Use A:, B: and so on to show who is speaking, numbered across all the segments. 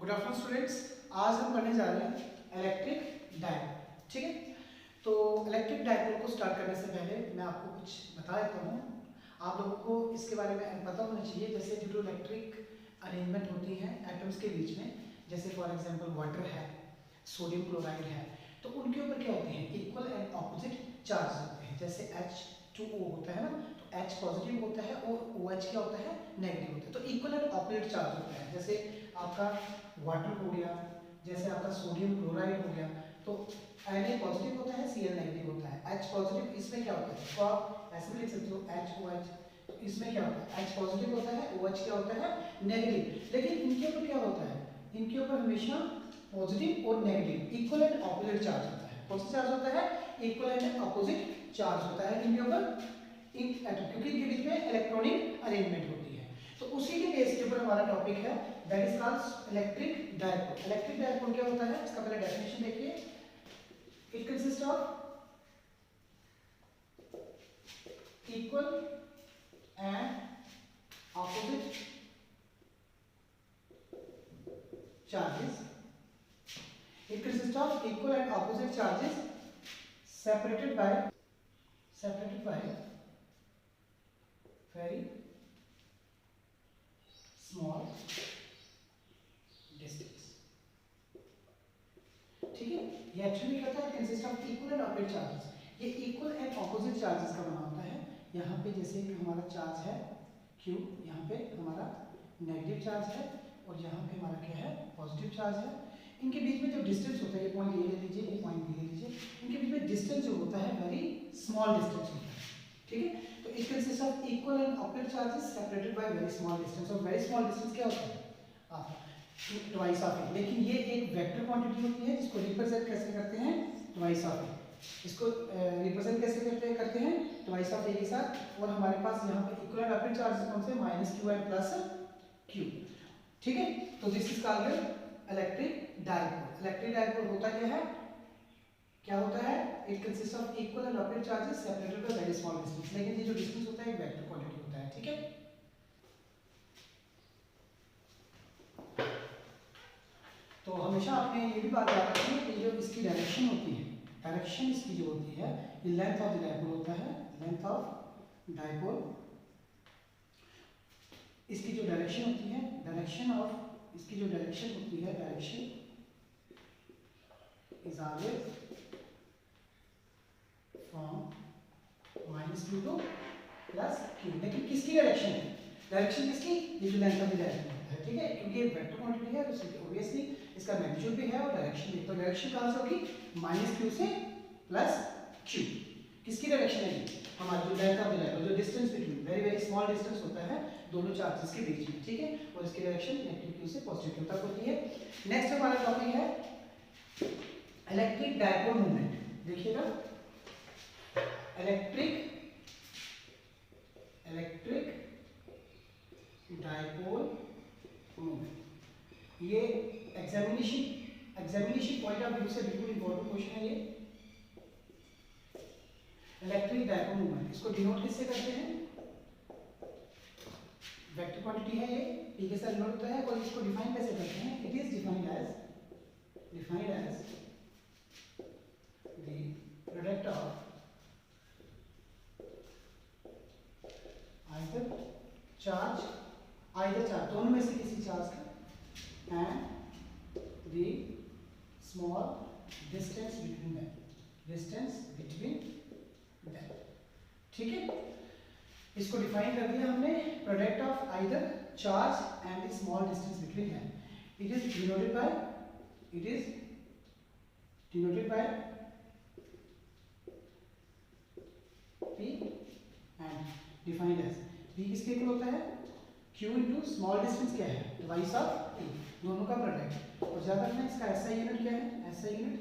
A: Good afternoon students. आज हम पढ़ने जा रहे हैं इलेक्ट्रिक डायपोल। ठीक है, तो इलेक्ट्रिक डायपोल को स्टार्ट करने से पहले मैं आपको कुछ बता देता हूँ। आप लोगों को इसके बारे में पता होना चाहिए। जैसे जो इलेक्ट्रिक अरेंजमेंट होती है एटम्स के बीच में, जैसे फॉर एग्जांपल वाटर है, सोडियम क्लोराइड है, तो उनके ऊपर क्या होते हैं, इक्वल एंड ऑपोजिट चार्ज होते हैं। जैसे H2O होता है ना, तो H पॉजिटिव होता है और OH क्या होता है, नेगेटिव होता है। तो इक्वल एंड ऑपोजिट चार्ज होता है। जैसे आपका वाटर हो गया, जैसे आपका सोडियम क्लोराइड हो गया, तो Na पॉजिटिव होता है, Cl नेगेटिव होता है। H पॉजिटिव इसमें क्या होता है, तो आप ऐसे भी लिख सकते हो HOH। तो इसमें क्या होता है, H पॉजिटिव होता है, OH क्या होता है, नेगेटिव। लेकिन इनके ऊपर क्या होता है, इनके ऊपर हमेशा पॉजिटिव और negative equal and opposite charge होता है। कौन सा चार्ज होता है, इक्वल एंड ऑपोजिट चार्ज होता है इनके ऊपर, क्योंकि इनके बीच में इलेक्ट्रॉनिक अरेंजमेंट होती है। तो उसी के बेस के ऊपर हमारा टॉपिक है, that is called electric dipole. Electric dipole क्या होता है, इसका पहले डेफिनेशन देखिए। It consist of equal and opposite charges. It consists of equal and opposite charges separated by very small distance। ठीक है, ये एक्चुअली क्या होता है, consist of equal and opposite charges. ये इक्वल एंड ऑपोजिट चार्जेस का बना होता है। यहाँ पे जैसे कि हमारा चार्ज है Q, यहाँ पे हमारा नेगेटिव चार्ज है और यहाँ पे हमारा क्या है, पॉजिटिव चार्ज है। इनके बीच में जो डिस्टेंस होता है, ये पॉइंट ए ले लीजिए, ये पॉइंट बी ले लीजिए, इनके बीच में डिस्टेंस जो होता है वेरी स्मॉल डिस्टेंस होता है। ठीक है, तो it consist of equal and opposite charges separated by very small distance. और वेरी स्मॉल डिस्टेंस क्या होता है, ट्वाइस ऑफ ए। लेकिन ये एक वेक्टर क्वांटिटी होती है जिसको रिप्रेजेंट कैसे करते हैं, ट्वाइस ऑफ ए। इसको रिप्रेजेंट कैसे करते हैं, ट्वाइस ऑफ ए के साथ। और हमारे पास यहाँ पे इक्वल एंड ऑपोजिट चार्जेस कौन से, -q एंड +q। ठीक है, तो this is called electric dipole. Electric dipole होता क्या है, क्या होता है, it consist of equal and opposite charges separated by very small distance. लेकिन ये जो डिस्टेंस होता है एक वेक्टर क्वांटिटी होता है। ठीक है, तो हमेशा आपने ये भी बात याद रखनी है कि जो इसकी डायरेक्शन होती है, डायरेक्शन इसकी जो होती है, ये लेंथ ऑफ द डायपोल होता है, लेंथ ऑफ डायपोल। इसकी जो डायरेक्शन होती है, डायरेक्शन ऑफ इसकी जो डायरेक्शन होती है, direction is always from -q to +q। लेकिन किसकी डायरेक्शन है, डायरेक्शन किसकी, ये जो लेंथ ऑफ द डायपोल है। ठीक है, क्योंकि ये वेक्टर क्वांटिटी है तो ऑब्वियसली इसका मैग्नीट्यूड भी है और डायरेक्शन भी। तो डायरेक्शन कहां से होगी, -q से +q। किसकी डायरेक्शन है, हमारी जो लेंथ ऑफ द डायपोल, जो distance between very very small distance होता है दोनों चार्जेस के बीच में। ठीक है, और इसकी डायरेक्शन नेगेटिव q से पॉजिटिव q तक होती है। नेक्स्ट हमारा टॉपिक है इलेक्ट्रिक डायपोल मूवमेंट। देखिएगा, इलेक्ट्रिक डायपोल मूवमेंट, ये एग्जामिनेशन पॉइंट ऑफ व्यू से बिल्कुल इंपॉर्टेंट क्वेश्चन है ये। इलेक्ट्रिक डायपोल मूवमेंट, इसको डिनोट किससे करते हैं, वेक्टर क्वांटिटी है ये, p के साथ डिनोट होता है। और इसको डिफाइन कैसे करते हैं, it is defined as the product of either charge दोनों में से किसी चार्ज का and the small distance between that. ठीक है, इसको डिफाइन कर दिया हमने, product of either charge and the small distance between that. It is denoted by p and defined as p किसके इक्वल होता है, q इनटू स्मॉल डिस्टेंस क्या है, ट्वाइस ऑफ p, दोनों का प्रोडक्ट। और ज्यादा रखना, इसका SI यूनिट क्या है, SI यूनिट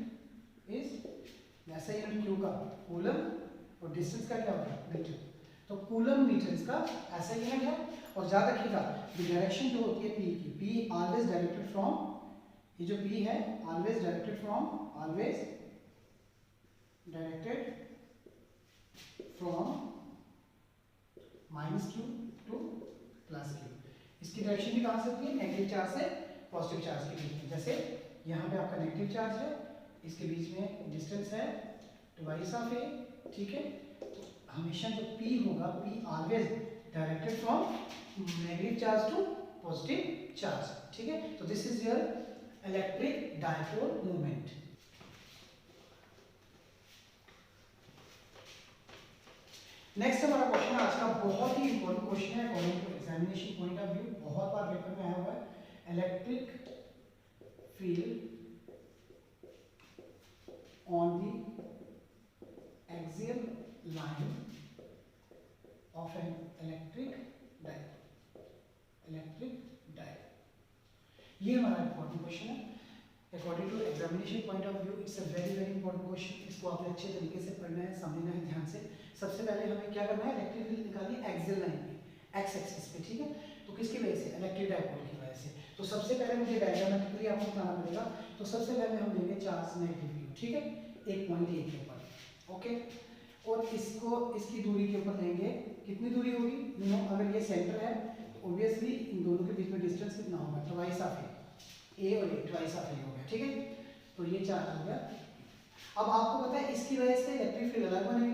A: q का कूलम और डिस्टेंस का क्या होता है, मीटर। तो कूलम मीटर इसका SI यूनिट है। और याद रखिएगा डायरेक्शन जो होती है p की, p ऑलवेज डायरेक्टेड फ्रॉम, ये जो p है always directed from -q to +q। इसकी डायरेक्शन भी कहां से होती है, नेगेटिव चार्ज से पॉजिटिव चार्ज के बीच में। जैसे यहाँ पे आपका नेगेटिव चार्ज है, इसके बीच में डिस्टेंस है ट्वाइस ऑफ ए, ठीक है। तो हमेशा जो P होगा, P always directed from negative charge to positive charge, ठीक है। तो this is your electric dipole movement. Next हमारा क्वेश्चन आज का बहुत ही इंपॉर्टेंट क्वेश्चन है according to examination point of view, बहुत बार पेपर में आया हुआ है। Electric field on the axial line of an electric dipole, electric dipole. ये हमारा इंपॉर्टेंट क्वेश्चन है according to examination point of view. It's a very very important question. इसको आपने अच्छे तरीके से पढ़ना है, समझना है ध्यान से। सबसे पहले हमें क्या करना है, इलेक्ट्रिक फील्ड निकालनी है एक्सियल लाइन पे, एक्स एक्सिस पे, ठीक है। तो किसकी वजह से, इलेक्ट्रिक डायपोल की वजह से। तो सबसे पहले मुझे डायग्रामेटिकली आपको बताना पड़ेगा। तो सबसे पहले हम लेंगे चार्ज नेगेटिव व्यू, ठीक है, एक पॉइंट ए के ऊपर, ओके। और इसको इसकी दूरी के ऊपर लेंगे, कितनी दूरी होगी, अगर ये सेंटर है तो ऑब्वियसली इन दोनों के बीच में डिस्टेंस कितना होगा, ट्वाइस ऑफ ए और ए, ट्वाइस ऑफ ए हो गया, ठीक है। तो ये चार्ज हो गया। अब आपको पता है इसकी वजह से इलेक्ट्रिक फील्ड अलग बनेगी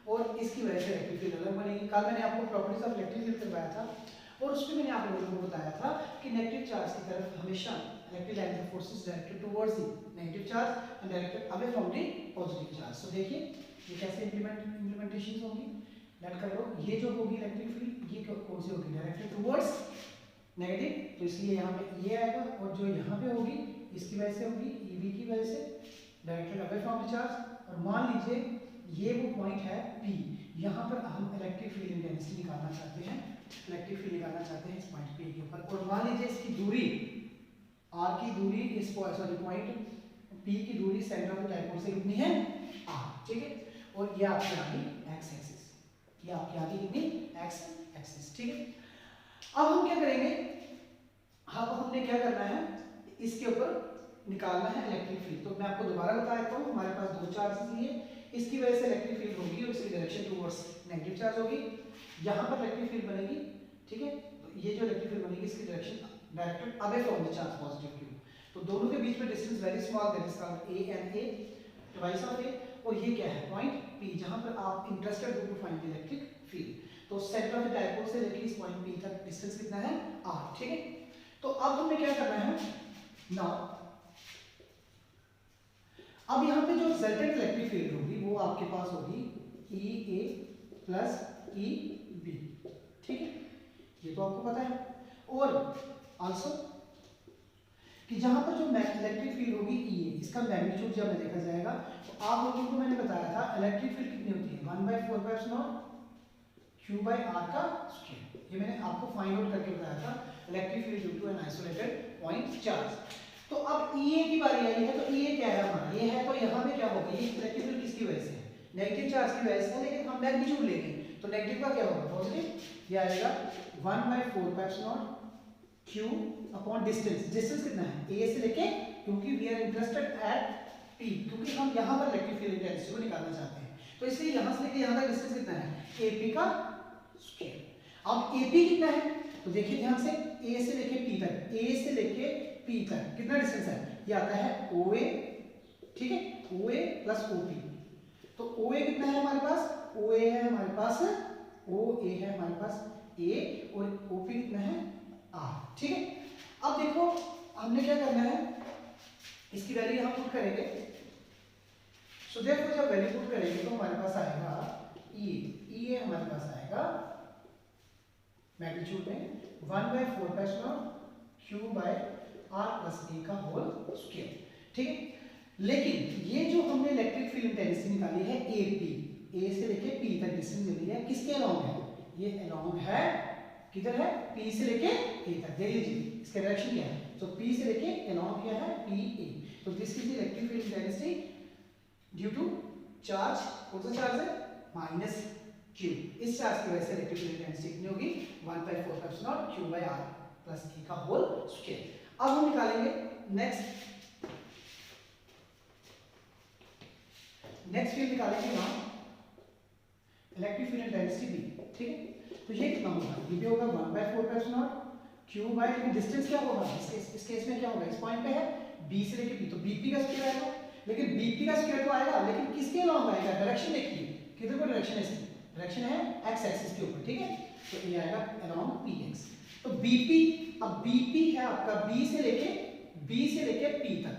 A: और इसकी वजह से इलेक्ट्रिक फील्ड अलग बनेगी। कल मैंने आपको प्रॉपर्टीज ऑफ इलेक्ट्रिक फील्ड करवाया था और उसमें मैंने आप लोगों को बताया था कि नेगेटिव चार्ज की तरफ हमेशा electric line of forces directed towards the negative charge and directed away from the positive charge. So देखिए ये कैसे इंप्लीमेंटेशन होंगी, लेट कर लो। ये जो होगी इलेक्ट्रिक फील्ड, ये कौन सी होगी, डायरेक्टेड टुवर्ड्स नेगेटिव, तो इसलिए यहाँ पे ये आएगा। और जो यहाँ पे होगी इसकी वजह से होगी, ईबी की वजह से directed away from the charge. और मान लीजिए ये वो पॉइंट है P, यहाँ पर हम इलेक्ट्रिक फील्ड इंटेंसिटी निकालना चाहते हैं, इलेक्ट्रिक फील्ड निकालना चाहते हैं इस पॉइंट P के ऊपर। और मान लीजिए इसकी दूरी R की दूरी इस पॉइंट P की दूरी सेंटर ऑफ द डायपोल से कितनी है, R, ठीक है। और ये आपकी आ गई एक्स एक्सिस, ये आपकी आ गई कितनी, एक्स एक्सिस, ठीक है। अब हम क्या करेंगे, अब हमने क्या करना है, इसके ऊपर निकालना है इलेक्ट्रिक फील्ड। तो मैं आपको दोबारा बता देता हूँ, हमारे पास दो चार्जेस लिए, इसकी वजह से इलेक्ट्रिक फील्ड होगी और इसकी डायरेक्शन टुवर्ड्स नेगेटिव चार्ज होगी। यहाँ पर इलेक्ट्रिक फील्ड बनेगी, ठीक है। तो ये जो इलेक्ट्रिक फील्ड बनेगी इसकी direction directed away from the charge positive Q. तो दोनों के बीच में distance very small, that is called A and A, twice of A. और ये क्या है, पॉइंट P, जहाँ पर आप इंटरेस्टेड हो to find the electric field. तो सेंटर ऑफ द डायपोल से लेके इस पॉइंट P तक डिस्टेंस कितना है, R, ठीक है। तो अब हमें क्या करना है, नाउ अब यहाँ पे जो रिजल्टेंट इलेक्ट्रिक फील्ड होगी वो आपके पास होगी E A plus E B, ठीक है, ये तो आपको पता है। और आल्सो कि जहाँ पर जो इलेक्ट्रिक फील्ड होगी E A, इसका मैग्नीट्यूड जब देखा जाएगा तो आप लोगों को मैंने बताया था इलेक्ट्रिक फील्ड कितनी होती है, 1/4πε0 Q/r का स्क्वायर। ये मैंने आपको फाइंड आउट करके बताया था, electric field due to an isolated point charge. तो अब EA की बारी आई है, तो EA क्या है हमारा, ये है। तो यहाँ पे क्या होगा, ये इलेक्ट्रिक फील्ड किसकी वजह से है, नेगेटिव चार्ज की वजह से है, लेकिन हम मैग्नीट्यूड लेंगे तो नेगेटिव का क्या होगा, पॉजिटिव। ये आएगा 1/4πε0 Q अपॉन डिस्टेंस, डिस्टेंस कितना है, A से लेके, क्योंकि we are interested at P, क्योंकि हम यहाँ पर इलेक्ट्रिक फील्ड इंटेंसिटी को निकालना चाहते हैं। तो इसलिए यहाँ से लेके यहाँ तक डिस्टेंस कितना है, AP का स्क्वायर। अब AP कितना है, तो देखिए ध्यान से, A से लेके P तक, A से लेके P तक कितना डिस्टेंस है, ये आता है OA, ठीक है, OA प्लस OP। तो OA कितना है हमारे पास, OA है हमारे पास, OA है हमारे पास A, और OP कितना है R, ठीक है। अब देखो हमने क्या करना है, इसकी वैल्यू हम पुट करेंगे। सो देखो जब वैल्यू पुट करेंगे तो हमारे पास आएगा EA हमारे पास आएगा मैग्नीट्यूड में 1/4πε0 Q/r प्लस A का होल स्क्वायर, ठीक है। लेकिन ये जो हमने इलेक्ट्रिक फील्ड इंटेंसिटी निकाली है AP, A से लेके P तक डिस्टेंस ले लिया है, किसके अलोंग है, ये अलोंग है, किधर है, P से लेके A तक। देख लीजिए इसका डायरेक्शन क्या है, तो P से लेके अलोंग क्या है, PA। तो this is the electric field intensity due to charge, कौन सा चार्ज है, माइनस Q। इस चार्ज की वजह से इलेक्ट्रिक फील्ड इंटेंसिटी कितनी होगी, 1/4πε0 Q/r प्लस A का होल स्क्वायर। अब हम निकालेंगे नेक्स्ट फील्ड निकालेंगे ना, इलेक्ट्रिक फील्ड इंटेंसिटी B, ठीक है। तो ये कितना होगा, ये भी होगा 1/4πε0 क्यू बाई, लेकिन डिस्टेंस क्या होगा इस केस में, क्या होगा, इस पॉइंट पे है बी से लेके पी, तो बीपी का स्क्वायर आएगा, लेकिन बीपी का स्क्वायर तो आएगा, लेकिन किसके अलॉन्ग आएगा, डायरेक्शन देखिए किधर को डायरेक्शन है, इसकी डायरेक्शन है एक्स एक्सिस के ऊपर, ठीक है, तो ये आएगा अलॉन्ग पी एक्स। तो बीपी, अब बीपी है आपका बी से लेके पी तक,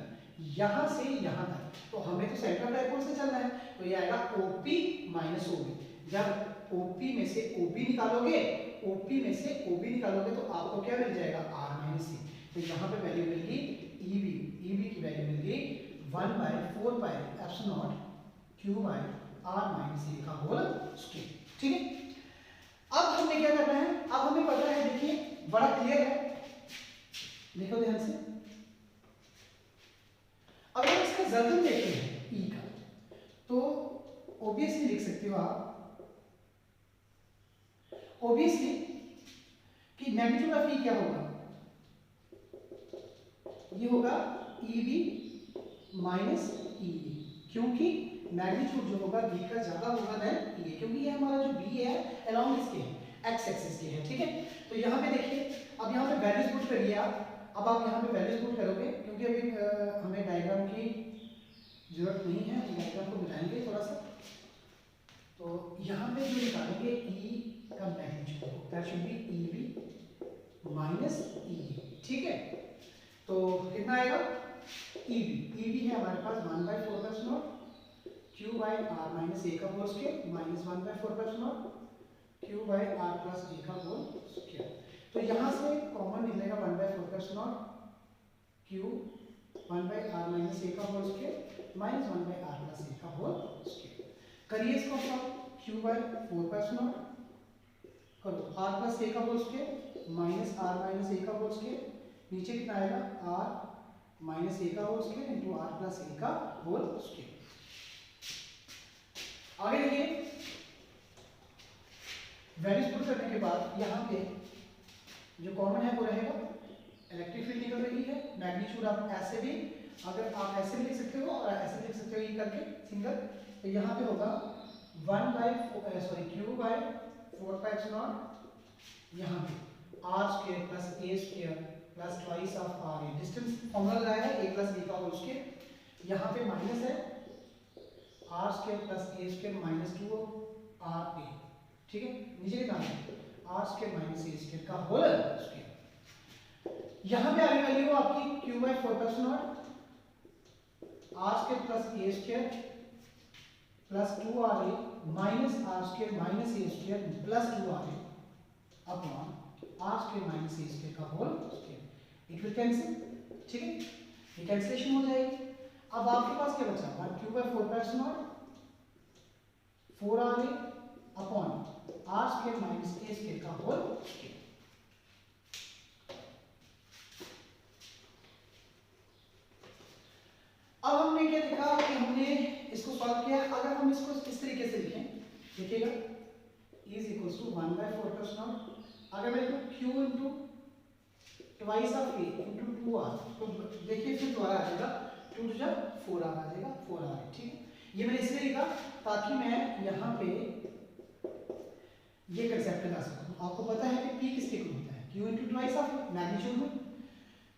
A: यहां से यहां तक, तो हमें तो सेंट्रल डायपोल से चलना है, तो ये आएगा ओपी माइनस ओबी। जब ओपी में से ओबी निकालोगे, ओपी में से ओबी निकालोगे तो आपको क्या मिल जाएगा, आर माइनस सी। तो यहाँ पे वैल्यू मिल गई ईबी, ईबी की वैल्यू मिल गई 1/4 pi epsilon not Q by R minus C का होल स्क्वायर, ठीक है। अब हमने क्या करना है, अब हमें पता है, देखिए बड़ा क्लियर है, देखो ध्यान से। अब अगर इसका जल्दन देखते हैं ई का, तो ऑब्वियसली लिख सकते हो आप, ऑब्वियसली कि मैग्नीट्यूड ऑफ ई क्या होगा, ये होगा ई बी माइनस ई ए, क्योंकि मैग्नीट्यूड जो होगा बी का ज्यादा होगा देन ई ए, क्योंकि ये हमारा जो बी है अलोंग इसके है, एक्स एक्सिस के है, ठीक है। तो यहाँ पे देखिए, अब यहाँ पे वैल्यूज पुट करिए आप, अब आप यहाँ पे वैल्यूज पुट करोगे, क्योंकि अभी हमें डायग्राम की जरूरत नहीं है, हम डायग्राम को मिटाएंगे थोड़ा सा। तो यहाँ पे जो निकालेंगे ई का magnitude, that should be E B minus E A, ठीक है। तो कितना आएगा, ई बी है हमारे पास 1/4 epsilon Q by R minus A का whole square minus 1/4 epsilon Q by R plus A का होल स्क्वायर। तो यहाँ से कॉमन निकलेगा 1/4 epsilon Q 1/r minus A का whole square minus 1/r plus A का होल स्क्वायर। करिए इसको सॉल्व, क्यू बाई 4 एप्सिलॉन करो r प्लस ए का whole square minus r minus A का होल स्क्वायर, नीचे कितना आएगा r माइनस ए का whole square into r plus A का होल स्क्वायर। आगे देखिए, वैल्यूज पुट करने के बाद यहाँ पे जो कॉमन है वो रहेगा, इलेक्ट्रिक फील्ड निकल रही है, मैग्नीट्यूड आप ऐसे भी, अगर आप ऐसे भी लिख सकते हो और ऐसे लिख सकते हो ये करके सिंगल, तो यहाँ पे होगा 1/4 क्यू बाई 4 पाई एप्सिलॉन, यहाँ पे R square plus A square plus twice of R A, distance formula लगाया है a प्लस b का होल स्क्वायर, यहाँ पे माइनस है R square plus A square minus 2 R A, ठीक है, नीचे कितना है आर स्क्वायर माइनस ए स्क्वायर का होल स्क्वायर। यहाँ पे आने वाली हो आपकी Q by 4 epsilon R square plus A square plus 2 R A minus are square minus A square plus 2 R A upon are square minus A square का whole square. It will cancel, ठीक है, ये cancellation हो जाएगी। अब आपके पास क्या बचा, 1 q by 4 epsilon 4 r A upon are square minus A square का होल स्क्वायर। अब हमने क्या देखा कि हमने इसको सॉल्व किया, अगर हम इसको इस तरीके से लिखें, देखिएगा इज इक्वल्स टू 1/4 एप्सिलॉन, अगर मैं लिखूं q into twice of a into 2r, तो देखिए फिर दोबारा आ जाएगा 2 टू जब 4r आ जाएगा 4r, ठीक है। ये मैंने इसलिए लिखा ताकि मैं यहाँ पे ये कंसेप्ट लगा सकूं। आपको पता है कि p किसके इक्वल होता है, q into twice of magnitude में,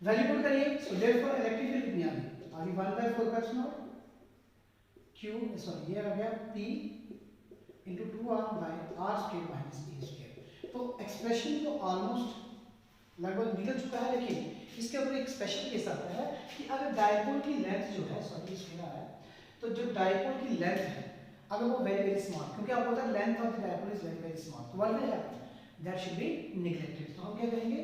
A: वैल्यू पुट करिए, सो देयरफॉर इलेक्ट्रिक फील्ड कितनी आ गई, आ गई 1/4 एप्सिलॉन q, सॉरी ये आ गया p into 2r by r square minus A square. तो एक्सप्रेशन तो ऑलमोस्ट लगभग निकल चुका है, लेकिन इसके ऊपर एक स्पेशल केस आता है कि अगर डायपोल की लेंथ जो है, सॉरी इसमें है, तो जो डायपोल की लेंथ है अगर वो वेरी वेरी स्मॉल, क्योंकि आपको पता है length of the dipole is very very small, तो what will happen, that should be neglected. तो हम क्या करेंगे,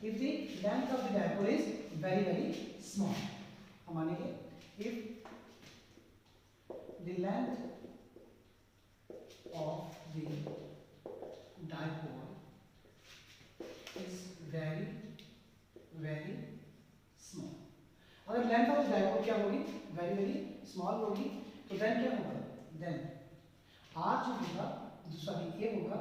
A: if the length of the dipole is very very small, हम मानेंगे if the length of the dipole is very very small। अगर length of dipole क्या होगी, वेरी वेरी स्मॉल होगी, तो देन क्या होगा, देन r जो होगा, सॉरी a होगा,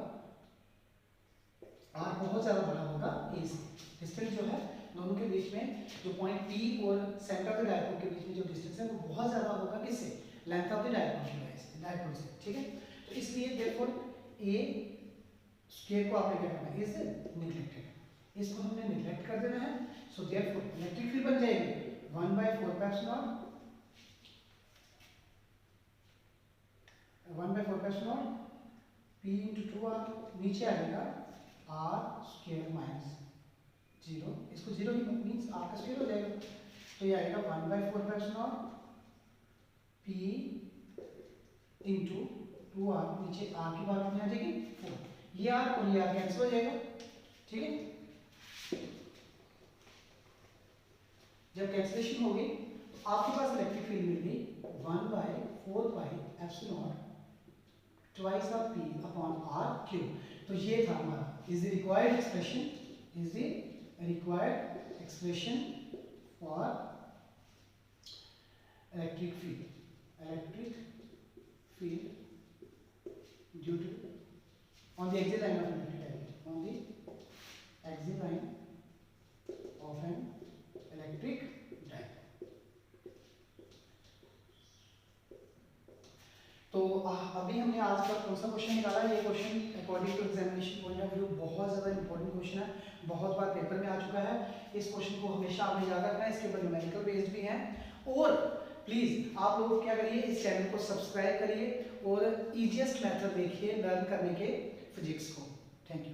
A: r बहुत ज्यादा बड़ा होगा a से, डिस्टेंस जो है दोनों के बीच में, जो पॉइंट p और सेंटर ऑफ द डायपोल के बीच में जो डिस्टेंस है वो बहुत ज्यादा होगा, किससे, लेंथ ऑफ द डायपोल की वजह से, डायपोल से, ठीक है। तो इसलिए देयरफॉर a स्क्वायर को आपने क्या करना है, इज नेग्लेक्टेड, इसको हमने निगलेक्ट कर देना है। सो देयरफॉर इलेक्ट्रिक फील्ड बन जाएगी 1/4 pi epsilon 1/4 pi epsilon p × 2r, नीचे आएगा r² - 0, इसको 0 ही मीन्स r का स्क्वायर हो जाएगा, तो ये आएगा 1/4 पाई एप्सिलॉन p × 2r, नीचे r की बात कितनी आ जाएगी 4, ये r और ये r कैंसिल हो जाएगा, ठीक है। जब कैंसिलेशन होगी तो आपके पास इलेक्ट्रिक फील्ड मिल गई 1/4 pi epsilon twice of p upon r³। तो ये था हमारा is the required expression for electric field due to on the axial line of an electric diagram, on the axial line of an electric diagram। तो अभी हमने आज का कौन सा क्वेश्चन निकाला, ये question according to examination point of view बहुत ज़्यादा इंपॉर्टेंट क्वेश्चन है, बहुत बार पेपर में आ चुका है। इस क्वेश्चन को हमेशा आपने याद रखना है, इसके ऊपर न्यूमेरिकल बेस्ड भी हैं। और प्लीज़ आप लोग क्या करिए, इस चैनल को सब्सक्राइब करिए और ईजीएस्ट मेथड देखिए लर्न करने के फिजिक्स को। Thank you.